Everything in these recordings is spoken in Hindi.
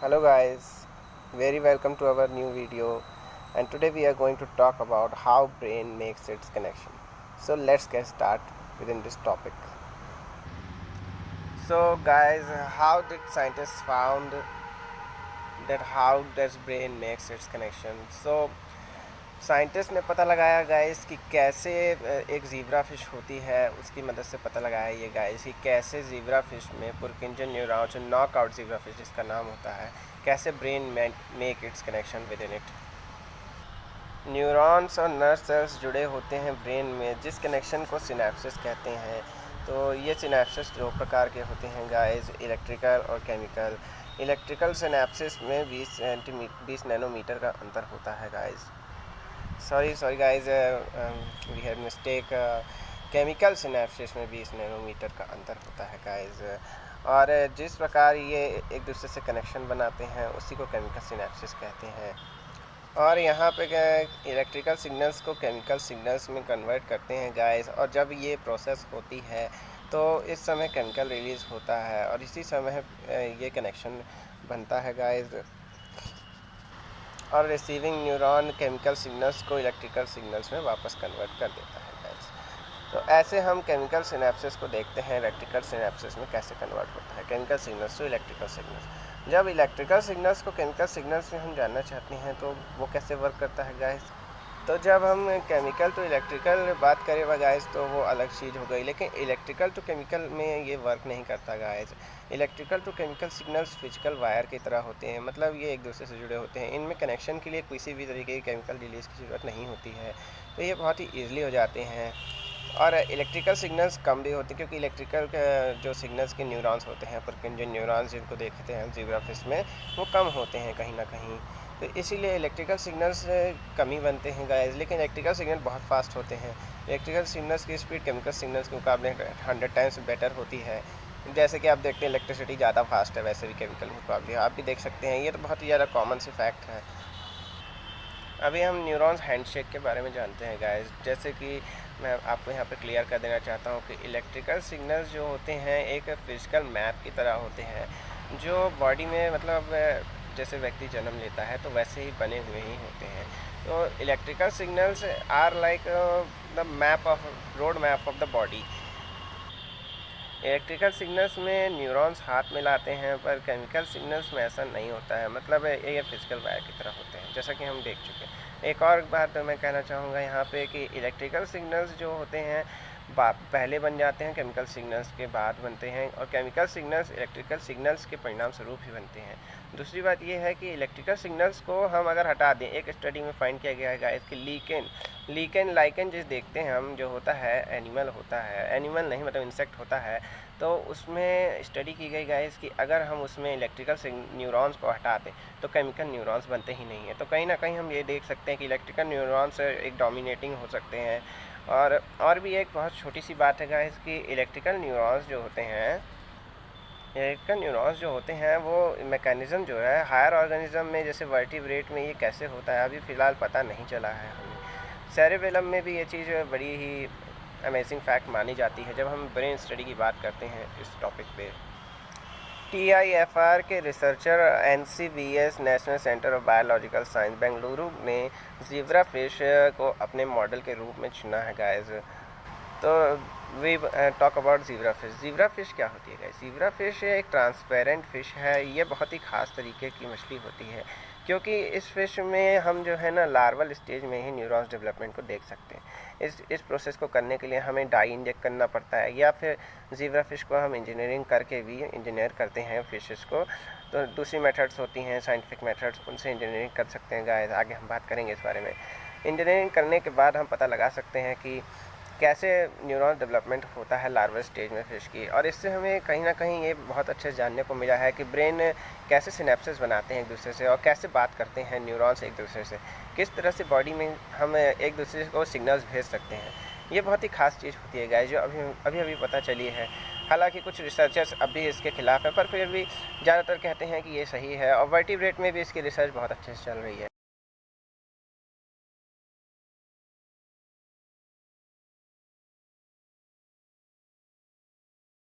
Hello guys, very welcome to our new video, and today we are going to talk about how brain makes its connection. So let's get started within this topic. So guys, how did scientists found that how does brain makes its connection? So scientist ने पता लगाया गाइस कि कैसे एक ज़ीब्रा फिश होती है, उसकी मदद से पता लगाया ये गाइस कि कैसे ज़ीब्रा फिश में पुरकिंजन न्यूरॉन्स, नॉकआउट ज़ीब्रा फिश जिसका नाम होता है, कैसे brain make it's connection with in it. Neurons और नर्व सेल्स जुड़े होते हैं ब्रेन में, जिस कनेक्शन को सिनेप्सिस कहते हैं। तो ये सिनेप्सिस दो प्रकार के होते हैं गाइस, इलेक्ट्रिकल और केमिकल। इलेक्ट्रिकल सिनेप्सिस में 20 नैनोमीटर का अंतर होता है guys. Sorry guys, we had mistake. Chemical synapses में 20 नैनोमीटर का अंतर होता है गाइस। और जिस प्रकार ये एक दूसरे से कनेक्शन बनाते हैं उसी को केमिकल सिनेप्सिस कहते हैं। और यहाँ पे इलेक्ट्रिकल सिग्नल्स को केमिकल सिग्नल्स में कन्वर्ट करते हैं गाइस, और जब ये प्रोसेस होती है तो इस समय केमिकल रिलीज़ होता है और इसी समय ये कनेक्शन बनता है गाइस। और रिसीविंग न्यूरॉन केमिकल सिग्नल्स को इलेक्ट्रिकल सिग्नल्स में वापस कन्वर्ट कर देता है गाइस। तो ऐसे हम केमिकल सिनेप्सिस को देखते हैं, इलेक्ट्रिकल सिनेप्सिस में कैसे कन्वर्ट होता है chemical signals to electrical signals. जब इलेक्ट्रिकल सिग्नल्स को केमिकल सिग्नल्स में हम जानना चाहते हैं तो वो कैसे वर्क करता है गाइस। तो जब हम केमिकल टू इलेक्ट्रिकल बात करें गाइस तो वो अलग चीज़ हो गई, लेकिन इलेक्ट्रिकल टू केमिकल में ये वर्क नहीं करता guys. Electrical to chemical signals physical wire की तरह होते हैं, मतलब ये एक दूसरे से जुड़े होते हैं। इनमें कनेक्शन के लिए किसी भी तरीके की केमिकल रिलीज़ की ज़रूरत नहीं होती है, तो ये बहुत ही ईजिली हो जाते हैं। और इलेक्ट्रिकल सिग्नल्स कम भी होते हैं क्योंकि इलेक्ट्रिकल जो सिग्नल्स के न्यूरॉन्स होते हैं, पुरकिंजन न्यूरॉन्स जिनको देखते हैं हम ज़ीब्रा फिश में, वो कम होते हैं कहीं ना कहीं। तो इसीलिए इलेक्ट्रिकल सिग्नल्स कम ही बनते हैं गाइस, लेकिन इलेक्ट्रिकल सिग्नल बहुत फास्ट होते हैं। इलेक्ट्रिकल सिग्नल्स की स्पीड केमिकल सिग्नल्स के मुकाबले 100 टाइम्स बेटर होती है। जैसे कि आप देखते हैं इलेक्ट्रिसिटी ज़्यादा फास्ट है, वैसे भी केमिकल के मुकाबले आप भी देख सकते हैं। ये तो बहुत ही ज़्यादा कॉमन सी फैक्ट है। अभी हम न्यूरॉन्स हैंडशेक के बारे में जानते हैं गाइस। जैसे कि मैं आपको यहाँ पे क्लियर कर देना चाहता हूँ कि इलेक्ट्रिकल सिग्नल्स जो होते हैं एक फिजिकल मैप की तरह होते हैं, जो बॉडी में मतलब जैसे व्यक्ति जन्म लेता है तो वैसे ही बने हुए ही होते हैं। तो electrical signals are like the map of road map of the body. Electrical signals में न्यूरॉन्स हाथ मिलाते हैं, पर केमिकल सिग्नल्स में ऐसा नहीं होता है, मतलब ये फिजिकल वायर की तरह होते हैं, जैसा कि हम देख चुके हैं। एक और बात मैं कहना चाहूँगा यहाँ पे कि इलेक्ट्रिकल सिग्नल्स जो होते हैं पहले बन जाते हैं, केमिकल सिग्नल्स के बाद बनते हैं, और केमिकल सिग्नल्स इलेक्ट्रिकल सिग्नल्स के परिणाम स्वरूप ही बनते हैं। दूसरी बात यह है कि इलेक्ट्रिकल सिग्नल्स को हम अगर हटा दें, एक स्टडी में फाइंड किया गया है गाइस कि लीकेन लाइकेन जिस देखते हैं हम, जो होता है एनिमल होता है, एनिमल नहीं मतलब इंसेक्ट होता है, तो उसमें स्टडी की गई गाइस कि अगर हम उसमें इलेक्ट्रिकल न्यूरॉन्स को हटा दें तो केमिकल न्यूरॉन्स बनते ही नहीं हैं। तो कहीं ना कहीं हम ये देख सकते हैं कि इलेक्ट्रिकल न्यूरॉन्स एक डोमिनेटिंग हो सकते हैं। और भी एक बहुत छोटी सी बात है गाइस कि इलेक्ट्रिकल न्यूरॉन्स जो होते हैं वो मैकेनिज़्म जो है हायर ऑर्गेनिज्म में, जैसे वर्टिब्रेट में, ये कैसे होता है अभी फ़िलहाल पता नहीं चला है हमें। सेरेबेलम में भी ये चीज़ बड़ी ही अमेजिंग फैक्ट मानी जाती है जब हम ब्रेन स्टडी की बात करते हैं इस टॉपिक पे। TIFR के researcher NCBS national centre of biological science Bengaluru ने ज़ीब्रा फिश को अपने मॉडल के रूप में चुना है गाइस। तो we talk about zebra fish. Zebra fish क्या होती है गाइस? ज़ीब्रा फिश एक ट्रांसपेरेंट फ़िश है। ये बहुत ही ख़ास तरीके की मछली होती है क्योंकि इस फिश में हम जो है ना लार्वल स्टेज में ही न्यूरॉन्स डेवलपमेंट को देख सकते हैं। इस प्रोसेस को करने के लिए हमें डाई इंजेक्ट करना पड़ता है, या फिर ज़ीब्रा फिश को हम इंजीनियरिंग करके भी इंजीनियर करते हैं फिशेस को। तो दूसरी मेथड्स होती हैं साइंटिफिक मेथड्स, उनसे इंजीनियरिंग कर सकते हैं गाइस। आगे हम बात करेंगे इस बारे में। इंजीनियरिंग करने के बाद हम पता लगा सकते हैं कि कैसे न्यूरॉन डेवलपमेंट होता है लार्वल स्टेज में फिश की, और इससे हमें कहीं ना कहीं ये बहुत अच्छे से जानने को मिला है कि ब्रेन कैसे सिनेप्सिस बनाते हैं एक दूसरे से, और कैसे बात करते हैं न्यूरॉन्स एक दूसरे से, किस तरह से बॉडी में हम एक दूसरे को सिग्नल्स भेज सकते हैं। ये बहुत ही खास चीज़ होती है गाइस, जो अभी अभी पता चली है। हालांकि कुछ रिसर्चर्स अभी इसके खिलाफ है, पर फिर भी ज़्यादातर कहते हैं कि ये सही है, और वर्टिब्रेट में भी इसकी रिसर्च बहुत अच्छे से चल रही है।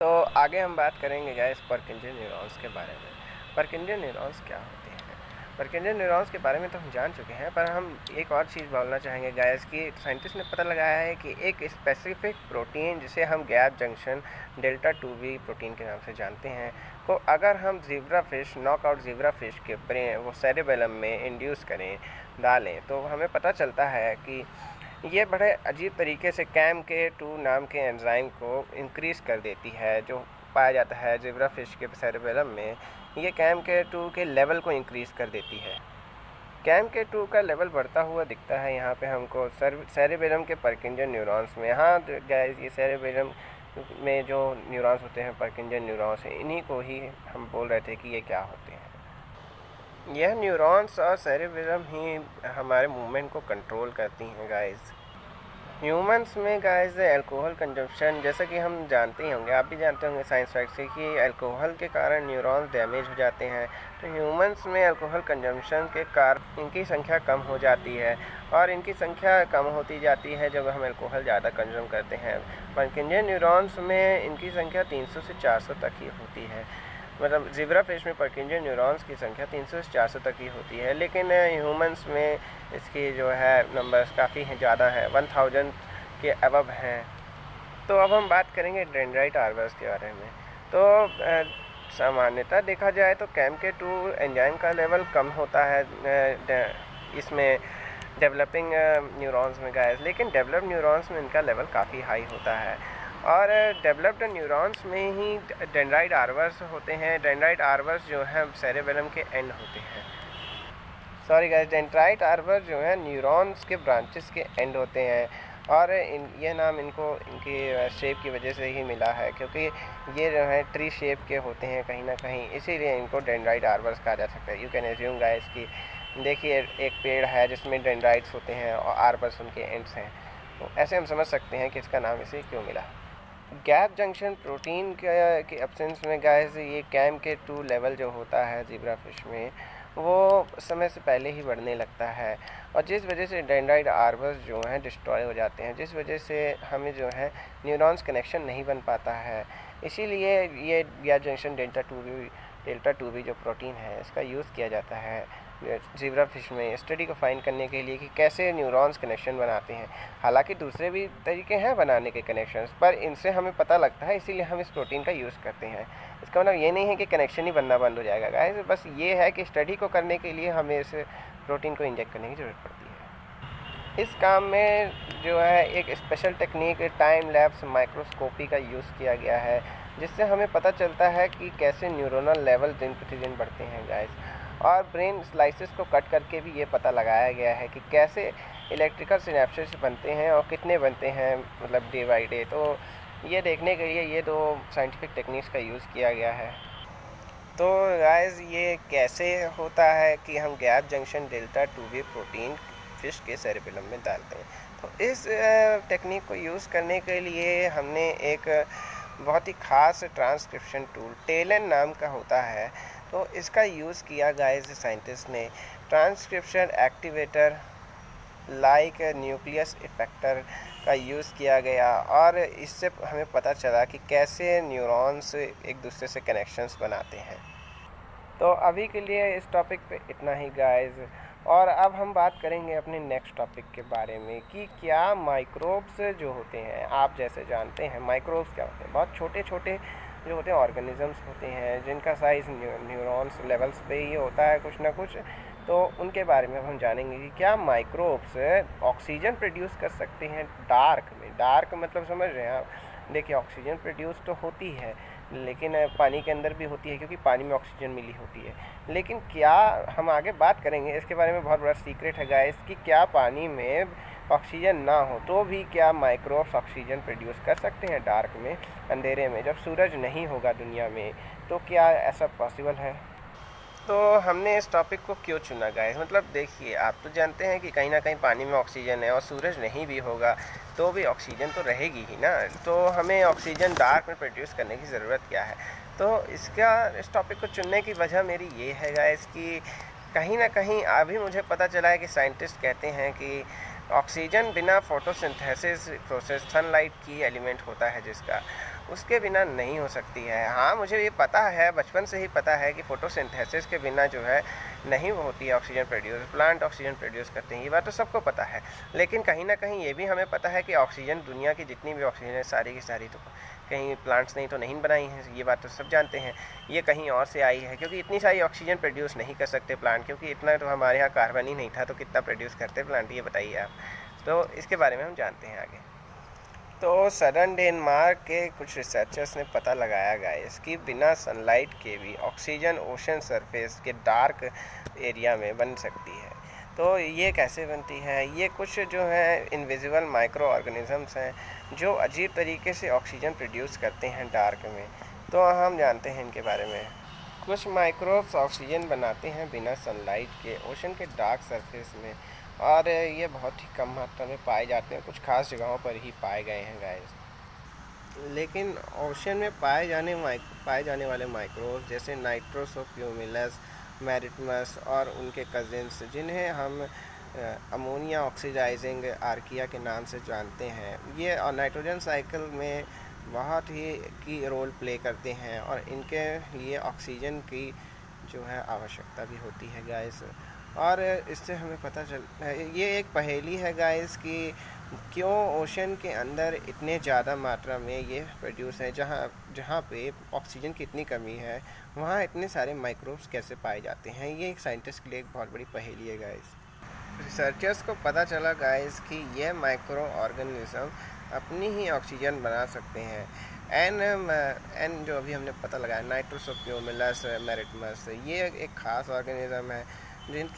तो आगे हम बात करेंगे गाइस पर्किंजन न्यूरॉन्स के बारे में। परकिंजियन न्यूरॉन्स क्या होते हैं? परकिंजियन न्यूरॉन्स के बारे में तो हम जान चुके हैं, पर हम एक और चीज़ बोलना चाहेंगे गाइस कि साइंटिस्ट ने पता लगाया है कि एक स्पेसिफिक प्रोटीन जिसे हम gap junction delta 2B protein के नाम से जानते हैं, को अगर हम zebra fish, knockout zebra fish के ब्रेन वो सेरेबेलम में इंड्यूस करें, डालें, तो हमें पता चलता है कि ये बड़े अजीब तरीके से CAMK2 नाम के एंजाइम को इंक्रीज़ कर देती है, जो पाया जाता है ज़ीब्रा फिश के सेरेबेलम में। ये CAMK2 के लेवल को इंक्रीज़ कर देती है। CAMK2 का लेवल बढ़ता हुआ दिखता है यहाँ पे हमको सेरेबेलम के परकिंजियन न्यूरॉन्स में। हाँ गाइस, ये सेरेबेलम में जो न्यूरॉन्स होते हैं परकिंजियन न्यूरॉन्स, इन्हीं को ही हम बोल रहे थे कि ये क्या होते हैं। यह न्यूरॉन्स और सेरेबेलम ही हमारे मूवमेंट को कंट्रोल करती हैं गाइस। ह्यूमंस में गाइस अल्कोहल कंजम्पशन, जैसा कि हम जानते ही होंगे, आप भी जानते होंगे साइंस फैक्ट से कि अल्कोहल के कारण न्यूरॉन्स डैमेज हो जाते हैं। तो ह्यूमंस में अल्कोहल कंजम्पशन के कारण इनकी संख्या कम हो जाती है, और इनकी संख्या कम होती जाती है जब हम अल्कोहल ज़्यादा कंज्यूम करते हैं। परकिंजियन न्यूरॉन्स में इनकी संख्या 300 से 400 तक ही होती है। मतलब ज़ीब्रा फिश में परकिंजियन न्यूरॉन्स की संख्या 300 से 400 तक ही होती है, लेकिन ह्यूमंस में इसकी जो है नंबर्स काफ़ी ज़्यादा है, 1000 के अबव हैं। तो अब हम बात करेंगे डेंड्राइट आर्बर्स के बारे में। तो सामान्यतः देखा जाए तो CAMK2 एंजाइम का लेवल कम होता है इसमें डेवलपिंग न्यूरॉन्स में गाइस, लेकिन डेवलप्ड न्यूरॉन्स में इनका लेवल काफ़ी हाई होता है। और डेवलप्ड न्यूरॉन्स में ही डेंड्राइट आर्बर्स होते हैं। डेंड्राइट आर्बर्स जो हैं सेरेबेलम के एंड होते हैं। सॉरी गाइस, डेंड्राइट आर्बर जो है न्यूरॉन्स के ब्रांचेस के एंड होते हैं, और ये नाम इनको इनकी शेप की वजह से ही मिला है, क्योंकि ये जो है ट्री शेप के होते हैं कहीं ना कहीं, इसीलिए इनको डेंड्राइट आर्बर्स कहा जा सकता है। यू कैन एज्यूम गाइस कि देखिए एक पेड़ है जिसमें डेंड्राइट्स होते हैं और आर्बर्स उनके एंड्स हैं, तो ऐसे हम समझ सकते हैं कि इसका नाम इसे क्यों मिला। गैप जंक्शन प्रोटीन के एब्सेंस में गाइस ये CAMK2 लेवल जो होता है ज़ीब्रा फिश में, वो समय से पहले ही बढ़ने लगता है, और जिस वजह से डेंड्राइट आर्बर्स जो हैं डिस्ट्रॉय हो जाते हैं, जिस वजह से हमें जो है न्यूरॉन्स कनेक्शन नहीं बन पाता है। इसीलिए ये गैप जंक्शन डेल्टा 2B जो प्रोटीन है, इसका यूज़ किया जाता है ज़ीब्रा फिश में स्टडी को फाइंड करने के लिए कि कैसे न्यूरॉन्स कनेक्शन बनाते हैं। हालांकि दूसरे भी तरीके हैं बनाने के कनेक्शंस, पर इनसे हमें पता लगता है, इसीलिए हम इस प्रोटीन का यूज़ करते हैं। इसका मतलब ये नहीं है कि कनेक्शन ही बनना बंद हो जाएगा गाइस, बस ये है कि स्टडी को करने के लिए हमें इस प्रोटीन को इंजेक्ट करने की ज़रूरत पड़ती है। इस काम में जो है एक special technique time lapse microscopy का यूज़ किया गया है, जिससे हमें पता चलता है कि कैसे न्यूरोनल लेवल दिन प्रतिदिन बढ़ते हैं गाइस। और ब्रेन स्लाइसेस को कट करके भी ये पता लगाया गया है कि कैसे इलेक्ट्रिकल सिनेप्सिस बनते हैं और कितने बनते हैं, मतलब डे बाई डे। तो ये देखने के लिए ये दो साइंटिफिक टेक्निक्स का यूज़ किया गया है। तो गाइस, ये कैसे होता है कि हम gap junction delta 2B protein fish के सेरेबेलम में डालते हैं। तो इस टेक्निक को यूज़ करने के लिए हमने एक बहुत ही ख़ास ट्रांसक्रिप्शन टूल टेलन नाम का होता है, तो इसका यूज़ किया गाइस साइंटिस्ट ने। Transcription activator like nucleus effector का यूज़ किया गया, और इससे हमें पता चला कि कैसे न्यूरॉन्स एक दूसरे से कनेक्शंस बनाते हैं। तो अभी के लिए इस टॉपिक पे इतना ही गाइस, और अब हम बात करेंगे अपने नेक्स्ट टॉपिक के बारे में कि क्या माइक्रोब्स जो होते हैं, आप जैसे जानते हैं माइक्रोब्स क्या होते हैं, बहुत छोटे छोटे जो होते हैं ऑर्गेनिजम्स होते हैं जिनका साइज़ न्यूरॉन्स लेवल्स पे ही होता है कुछ ना कुछ। तो उनके बारे में हम जानेंगे कि क्या माइक्रोब्स ऑक्सीजन प्रोड्यूस कर सकते हैं डार्क में। डार्क मतलब समझ रहे हैं आप? देखिए, ऑक्सीजन प्रोड्यूस तो होती है, लेकिन पानी के अंदर भी होती है, क्योंकि पानी में ऑक्सीजन मिली होती है। लेकिन क्या, हम आगे बात करेंगे इसके बारे में, बहुत बड़ा सीक्रेट है गाइस कि क्या पानी में ऑक्सीजन ना हो तो भी क्या माइक्रोब्स ऑक्सीजन प्रोड्यूस कर सकते हैं डार्क में, अंधेरे में, जब सूरज नहीं होगा दुनिया में? तो क्या ऐसा पॉसिबल है? तो हमने इस टॉपिक को क्यों चुना गाइस? मतलब देखिए, आप तो जानते हैं कि कहीं ना कहीं पानी में ऑक्सीजन है, और सूरज नहीं भी होगा तो भी ऑक्सीजन तो रहेगी ही ना। तो हमें ऑक्सीजन डार्क में प्रोड्यूस करने की ज़रूरत क्या है? तो इस टॉपिक को चुनने की वजह मेरी ये है गाइस कि कहीं ना कहीं अभी मुझे पता चला है कि साइंटिस्ट कहते हैं कि ऑक्सीजन बिना फोटोसिंथेसिस प्रोसेस, सनलाइट की एलिमेंट होता है जिसका, उसके बिना नहीं हो सकती है। हाँ, मुझे ये पता है, बचपन से ही पता है कि फ़ोटोसिंथेसिस के बिना जो है नहीं होती है oxygen produce, plant oxygen produce करते हैं, ये बात तो सबको पता है। लेकिन कहीं न कहीं ये भी हमें पता है कि ऑक्सीजन, दुनिया की जितनी भी ऑक्सीजन है सारी की सारी तो कहीं प्लांट्स ने तो नहीं बनाई हैं, ये बात तो सब जानते हैं। ये कहीं और से आई है, क्योंकि इतनी सारी ऑक्सीजन प्रोड्यूस नहीं कर सकते प्लांट, क्योंकि इतना तो हमारे यहाँ कार्बन ही नहीं था, तो कितना प्रोड्यूस करते प्लांट, ये बताइए आप। तो इसके बारे में हम जानते हैं आगे। तो सदर्न डेनमार्क के कुछ रिसर्चर्स ने पता लगाया गाइस कि बिना सनलाइट के भी ऑक्सीजन ओशन सरफेस के डार्क एरिया में बन सकती है। तो ये कैसे बनती है? ये कुछ जो है इनविजिबल माइक्रो ऑर्गेनिजम्स हैं जो अजीब तरीके से ऑक्सीजन प्रोड्यूस करते हैं डार्क में। तो हम जानते हैं इनके बारे में। कुछ माइक्रोब्स ऑक्सीजन बनाते हैं बिना सनलाइट के ओशन के डार्क सरफेस में, और ये बहुत ही कम मात्रा में पाए जाते हैं, कुछ खास जगहों पर ही पाए गए हैं गाइस। लेकिन ओशन में पाए जाने वाले माइक्रोब्स जैसे नाइट्रोसोप्यूमिलस, मैरिटमस और उनके कजिन्स, जिन्हें हम अमोनिया ऑक्सीडाइजिंग आर्किया के नाम से जानते हैं, ये नाइट्रोजन साइकिल में बहुत ही की रोल प्ले करते हैं, और इनके लिए ऑक्सीजन की जो है आवश्यकता भी होती है गाइस। और इससे हमें पता चल, ये एक पहेली है गाइस कि क्यों ओशन के अंदर इतने ज़्यादा मात्रा में ये प्रोड्यूस है, जहाँ पे ऑक्सीजन की इतनी कमी है वहाँ इतने सारे माइक्रोब्स कैसे पाए जाते हैं। ये एक साइंटिस्ट के लिए एक बहुत बड़ी पहेली है गाइस। रिसर्चर्स को पता चला गाइस कि यह माइक्रो ऑर्गेनिज्म अपनी ही ऑक्सीजन बना सकते हैं। एन जो अभी हमने पता लगाया, नाइट्रोसोप्यूमिलस मैरिटमस, ये एक ख़ास ऑर्गेनिज्म है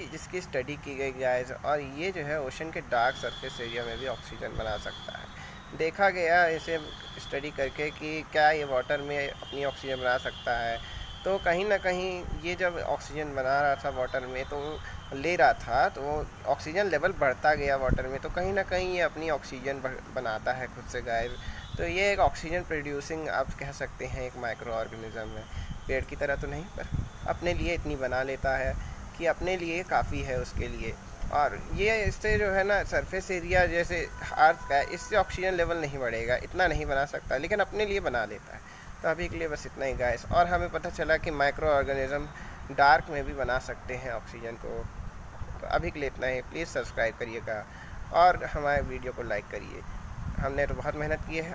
जिसकी स्टडी की गई गाइस, और ये जो है ओशन के डार्क सरफेस एरिया में भी ऑक्सीजन बना सकता है। देखा गया इसे स्टडी करके कि क्या ये वाटर में अपनी ऑक्सीजन बना सकता है। तो कहीं ना कहीं ये जब ऑक्सीजन बना रहा था वाटर में, तो ले रहा था, तो ऑक्सीजन लेवल बढ़ता गया वाटर में, तो कहीं ना कहीं ये अपनी ऑक्सीजन बनाता है खुद से गाइस। तो ये एक ऑक्सीजन प्रोड्यूसिंग आप कह सकते हैं एक माइक्रो ऑर्गेनिज्म है। पेड़ की तरह तो नहीं, पर अपने लिए इतनी बना लेता है कि अपने लिए काफ़ी है उसके लिए। और ये इससे जो है ना सरफेस एरिया जैसे अर्थ का है, इससे ऑक्सीजन लेवल नहीं बढ़ेगा, इतना नहीं बना सकता, लेकिन अपने लिए बना लेता है। तो अभी के लिए बस इतना ही गाइस। और हमें पता चला कि माइक्रो ऑर्गेनिज्म डार्क में भी बना सकते हैं ऑक्सीजन को। तो अभी के लिए इतना ही। प्लीज़ सब्सक्राइब करिएगा और हमारे वीडियो को लाइक करिए। हमने तो बहुत मेहनत की है।